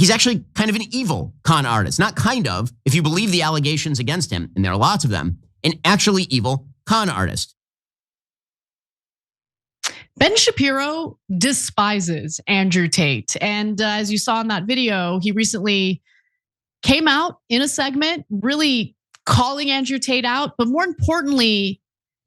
he's actually kind of an evil con artist. Not kind of, if you believe the allegations against him, and there are lots of them, an actually evil con artist. Ben Shapiro despises Andrew Tate. And as you saw in that video, he recently came out in a segment really calling Andrew Tate out, but more importantly,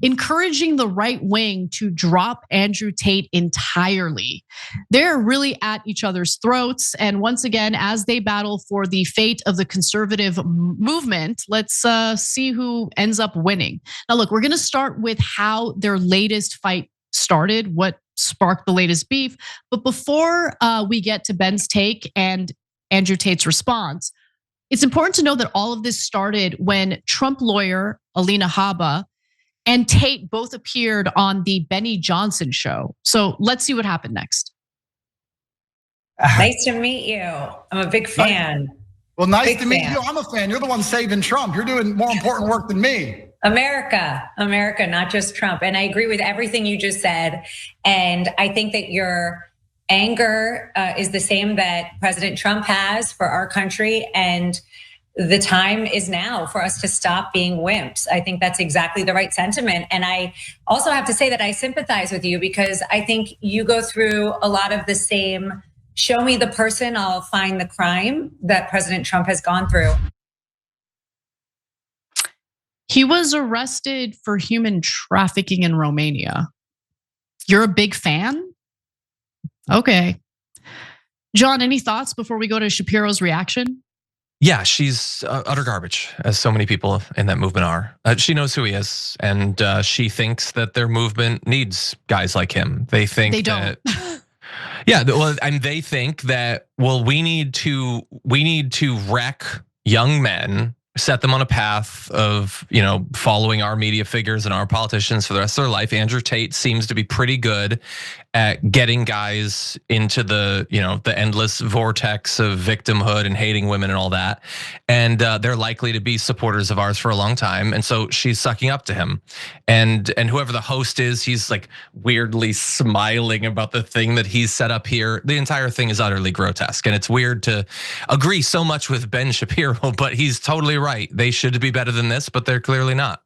encouraging the right wing to drop Andrew Tate entirely. They're really at each other's throats. And once again, as they battle for the fate of the conservative movement, let's see who ends up winning. Now, look, we're gonna start with how their latest fight started, what sparked the latest beef. But before we get to Ben's take and Andrew Tate's response, it's important to know that all of this started when Trump lawyer Alina Habba and Tate both appeared on the Benny Johnson show. So let's see what happened next. Nice to meet you. I'm a big fan. Well, nice to meet you. I'm a fan. You're the one saving Trump. You're doing more important work than me. America, not just Trump. And I agree with everything you just said. And I think that your anger is the same that President Trump has for our country. And the time is now for us to stop being wimps. I think that's exactly the right sentiment. And I also have to say that I sympathize with you because I think you go through a lot of the same, show me the person, I'll find the crime that President Trump has gone through. He was arrested for human trafficking in Romania. You're a big fan? Okay. John, any thoughts before we go to Shapiro's reaction? Yeah, she's utter garbage, as so many people in that movement are. She knows who he is, and she thinks that their movement needs guys like him. They think they don't. Yeah, well, and they think that, well, we need to wreck young men, set them on a path of, following our media figures and our politicians for the rest of their life. Andrew Tate seems to be pretty good at getting guys into the, the endless vortex of victimhood and hating women and all that. And they're likely to be supporters of ours for a long time. And so she's sucking up to him. And whoever the host is, he's like weirdly smiling about the thing that he's set up here. The entire thing is utterly grotesque. And it's weird to agree so much with Ben Shapiro, but he's totally right. They should be better than this, but they're clearly not.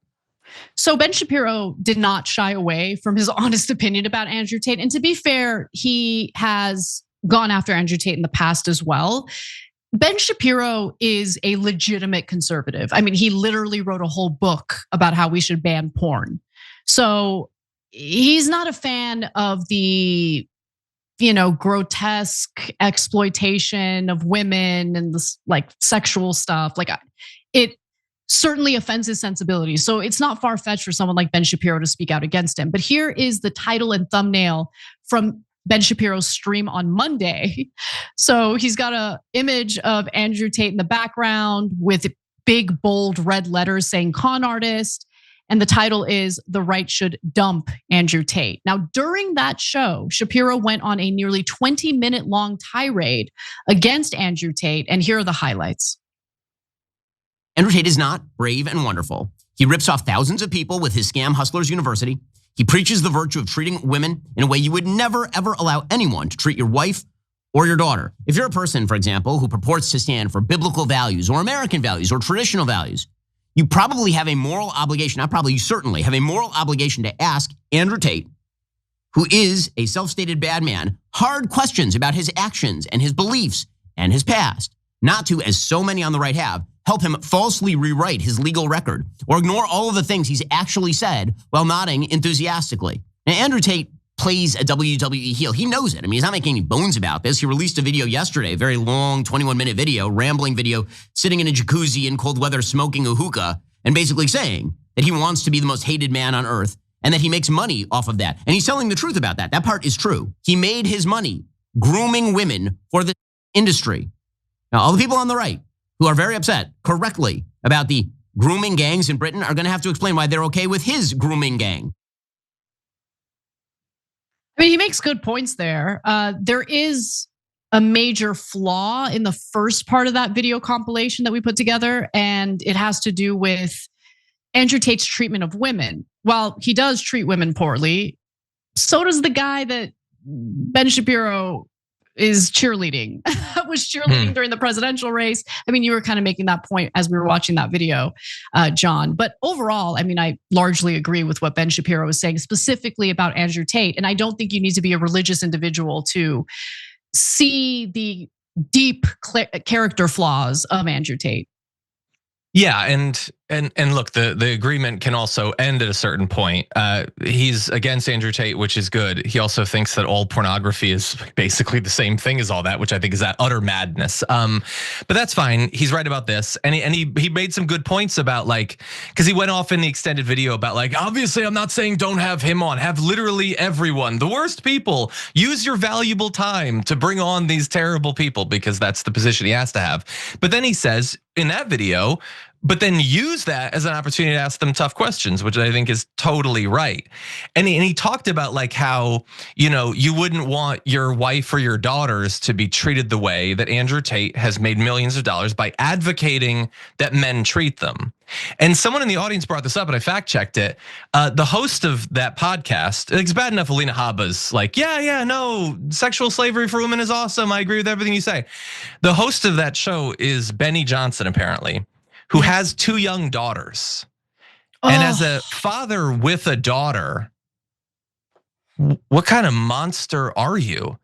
So Ben Shapiro did not shy away from his honest opinion about Andrew Tate. And to be fair, he has gone after Andrew Tate in the past as well. Ben Shapiro is a legitimate conservative. I mean, he literally wrote a whole book about how we should ban porn. So he's not a fan of the, grotesque exploitation of women and this like sexual stuff. Like it certainly offends his sensibilities. So it's not far-fetched for someone like Ben Shapiro to speak out against him. But here is the title and thumbnail from Ben Shapiro's stream on Monday. So he's got an image of Andrew Tate in the background with big, bold red letters saying con artist. And the title is "The Right Should Dump Andrew Tate." Now, during that show, Shapiro went on a nearly 20-minute long tirade against Andrew Tate. And here are the highlights. Andrew Tate is not brave and wonderful. He rips off thousands of people with his scam hustlers university. He preaches the virtue of treating women in a way you would never, ever allow anyone to treat your wife or your daughter. If you're a person, for example, who purports to stand for biblical values or American values or traditional values, you probably have a moral obligation, not probably, you certainly have a moral obligation to ask Andrew Tate, who is a self-stated bad man, hard questions about his actions and his beliefs and his past, not to, as so many on the right have, help him falsely rewrite his legal record or ignore all of the things he's actually said while nodding enthusiastically. Now, Andrew Tate plays a WWE heel. He knows it. I mean, he's not making any bones about this. He released a video yesterday, a very long 21-minute video, rambling video, sitting in a jacuzzi in cold weather, smoking a hookah, and basically saying that he wants to be the most hated man on earth and that he makes money off of that. And he's telling the truth about that. That part is true. He made his money grooming women for the industry. Now, all the people on the right who are very upset, correctly, about the grooming gangs in Britain are gonna have to explain why they're okay with his grooming gang. I mean, he makes good points there. There is a major flaw in the first part of that video compilation that we put together, and it has to do with Andrew Tate's treatment of women. While he does treat women poorly, so does the guy that Ben Shapiro is cheerleading, was cheerleading during the presidential race. I mean, you were kind of making that point as we were watching that video, John. But overall, I mean, I largely agree with what Ben Shapiro was saying, specifically about Andrew Tate. And I don't think you need to be a religious individual to see the deep character flaws of Andrew Tate. Yeah, and look, the agreement can also end at a certain point. He's against Andrew Tate, which is good. He also thinks that all pornography is basically the same thing as all that, which I think is that utter madness. But that's fine. He's right about this, and he made some good points about like, because he went off in the extended video about like, obviously I'm not saying don't have him on, have literally everyone, the worst people. Use your valuable time to bring on these terrible people because that's the position he has to have. But then he says in that video, but then use that as an opportunity to ask them tough questions, which I think is totally right. And he talked about like how, you wouldn't want your wife or your daughters to be treated the way that Andrew Tate has made millions of dollars by advocating that men treat them. And someone in the audience brought this up, and I fact checked it. The host of that podcast, it's bad enough Alina Habba's like, yeah, no, sexual slavery for women is awesome. I agree with everything you say. The host of that show is Benny Johnson, apparently, who has 2 young daughters. And as a father with a daughter, what kind of monster are you?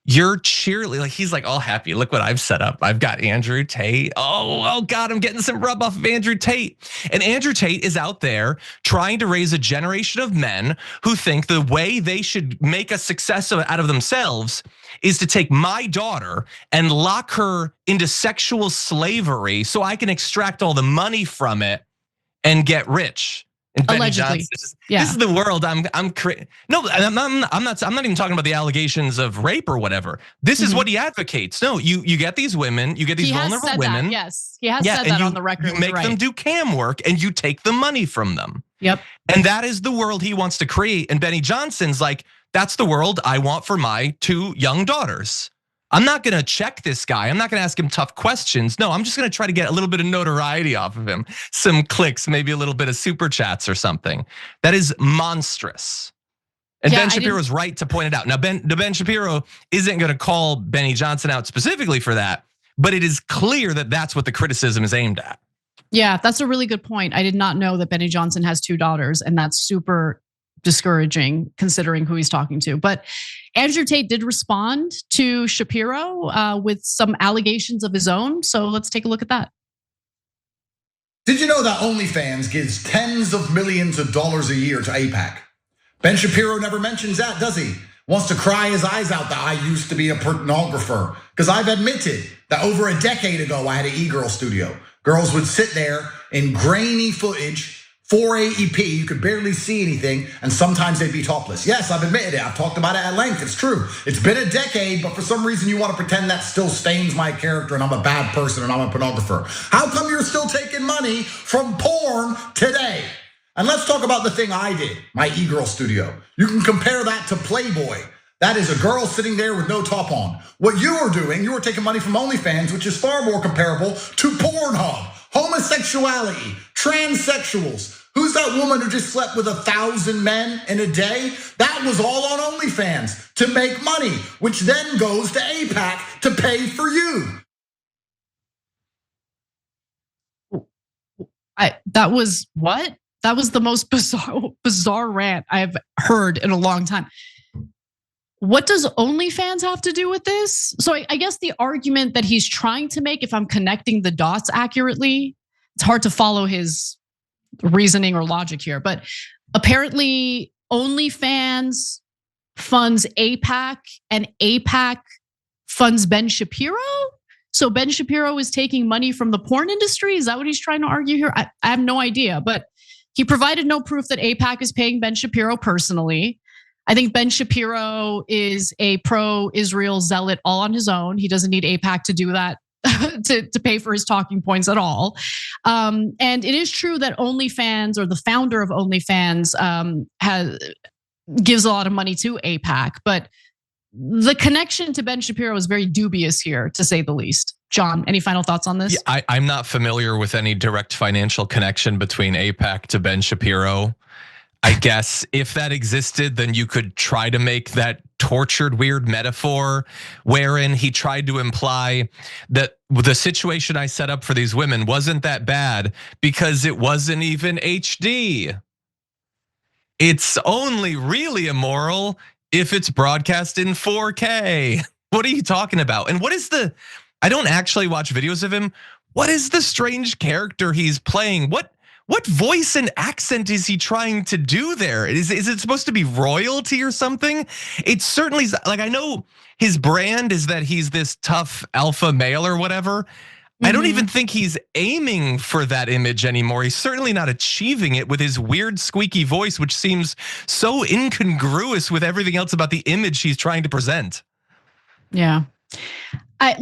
You're cheerleading, like he's like all happy. Look what I've set up. I've got Andrew Tate. Oh God, I'm getting some rub off of Andrew Tate. And Andrew Tate is out there trying to raise a generation of men who think the way they should make a success out of themselves is to take my daughter and lock her into sexual slavery so I can extract all the money from it and get rich. And allegedly, this is the world I'm no, I'm not even talking about the allegations of rape or whatever. This is what he advocates. No, you get these women, you get these vulnerable women. Yes, he has said that on the record. You make them do cam work and you take the money from them. Yep. And that is the world he wants to create. And Benny Johnson's like, that's the world I want for my 2 young daughters. I'm not gonna check this guy. I'm not gonna ask him tough questions. No, I'm just gonna try to get a little bit of notoriety off of him. Some clicks, maybe a little bit of super chats or something. That is monstrous. And Ben Shapiro's right to point it out. Now, Ben Shapiro isn't gonna call Benny Johnson out specifically for that, but it is clear that that's what the criticism is aimed at. Yeah, that's a really good point. I did not know that Benny Johnson has 2 daughters, and that's super discouraging considering who he's talking to. But Andrew Tate did respond to Shapiro with some allegations of his own. So let's take a look at that. Did you know that OnlyFans gives tens of millions of dollars a year to APAC? Ben Shapiro never mentions that, does he? Wants to cry his eyes out that I used to be a pornographer. Because I've admitted that over a decade ago, I had an e-girl studio. Girls would sit there in grainy footage, 480p, you could barely see anything, and sometimes they'd be topless. Yes, I've admitted it. I've talked about it at length. It's true. It's been a decade, but for some reason you want to pretend that still stains my character and I'm a bad person and I'm a pornographer. How come you're still taking money from porn today? And let's talk about the thing I did, my e-girl studio. You can compare that to Playboy. That is a girl sitting there with no top on. What you were doing, you were taking money from OnlyFans, which is far more comparable to Pornhub. Homosexuality, transsexuals. Who's that woman who just slept with 1,000 men in a day? That was all on OnlyFans to make money, which then goes to APAC to pay for you. That was what? That was the most bizarre rant I've heard in a long time. What does OnlyFans have to do with this? So I guess the argument that he's trying to make, if I'm connecting the dots accurately, it's hard to follow his reasoning or logic here, but apparently OnlyFans funds APAC and APAC funds Ben Shapiro. So Ben Shapiro is taking money from the porn industry. Is that what he's trying to argue here? I have no idea, but he provided no proof that APAC is paying Ben Shapiro personally. I think Ben Shapiro is a pro-Israel zealot all on his own. He doesn't need APAC to do that, to pay for his talking points at all. And it is true that OnlyFans, or the founder of OnlyFans, gives a lot of money to APAC, but the connection to Ben Shapiro is very dubious here, to say the least. John, any final thoughts on this? Yeah, I'm not familiar with any direct financial connection between APAC to Ben Shapiro. I guess if that existed, then you could try to make that tortured, weird metaphor wherein he tried to imply that the situation I set up for these women wasn't that bad because it wasn't even HD. It's only really immoral if it's broadcast in 4K. What are you talking about? And what is I don't actually watch videos of him. What is the strange character he's playing? What voice and accent is he trying to do there? Is it supposed to be royalty or something? It's certainly, like, I know his brand is that he's this tough alpha male or whatever. I don't even think he's aiming for that image anymore. He's certainly not achieving it with his weird squeaky voice, which seems so incongruous with everything else about the image he's trying to present. Yeah. I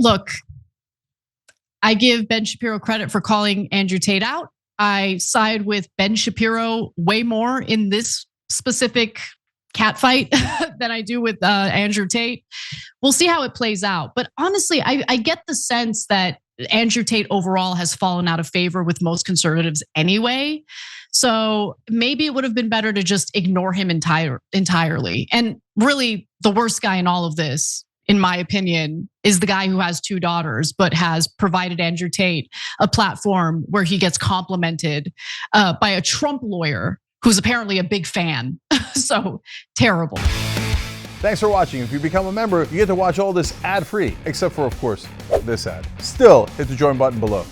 give Ben Shapiro credit for calling Andrew Tate out. I side with Ben Shapiro way more in this specific catfight than I do with Andrew Tate. We'll see how it plays out. But honestly, I get the sense that Andrew Tate overall has fallen out of favor with most conservatives anyway. So maybe it would have been better to just ignore him entirely. And really, the worst guy in all of this, in my opinion, is the guy who has 2 daughters, but has provided Andrew Tate a platform where he gets complimented by a Trump lawyer who's apparently a big fan. So terrible. Thanks for watching. If you become a member, you get to watch all this ad-free, except for, of course, this ad. Still, hit the join button below.